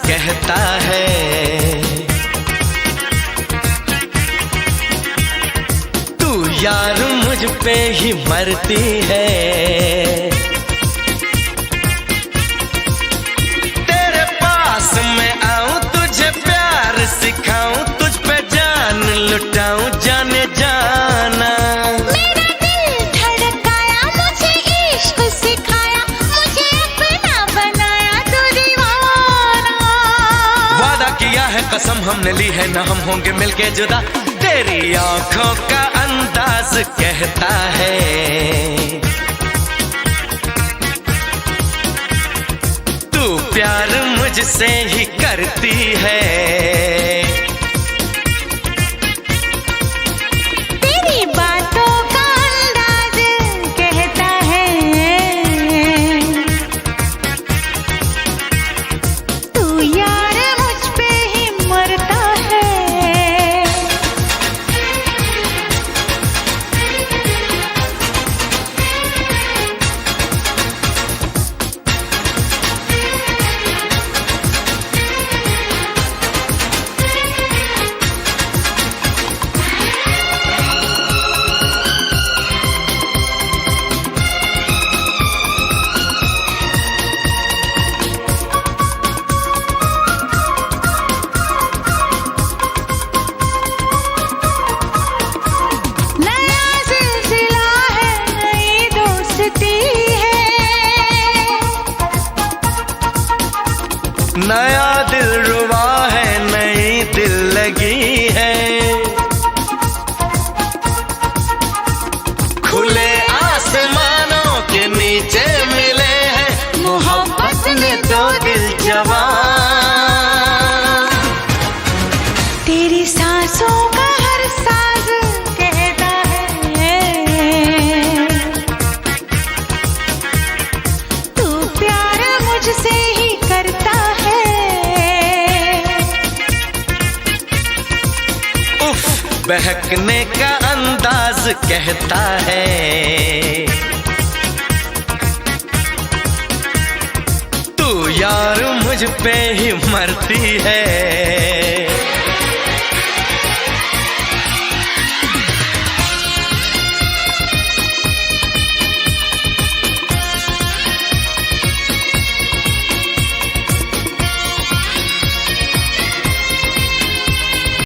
कहता है, तू यार मुझ पे ही मरती है। तेरे पास मैं आऊं, तुझे प्यार सिखाऊं, तुझ पे जान लुटाऊं, जाने जाना। मेरा दिल धड़काया, मुझे इश्क सिखाया, मुझे अपना बनाया तू दीवाना। वादा किया है, कसम हमने ली है, ना हम होंगे मिलके जुदा। तेरी आंखों का अंदाज कहता है, तू प्यार मुझसे ही करती है। तेरी बातों का अंदाज कहता है, तू यार मुझ पे ही मरता है। नया दिल रुबा है, नई दिल लगी है। खुले आसमानों के नीचे मिले हैं, मोहब्बत ने दो दिल जवान। तेरी सांसों का हर साज कहता है, तू प्यार मुझसे ही करता है। उफ, बहकने का अंदाज कहता है, तू यार मुझ पे ही मरती है।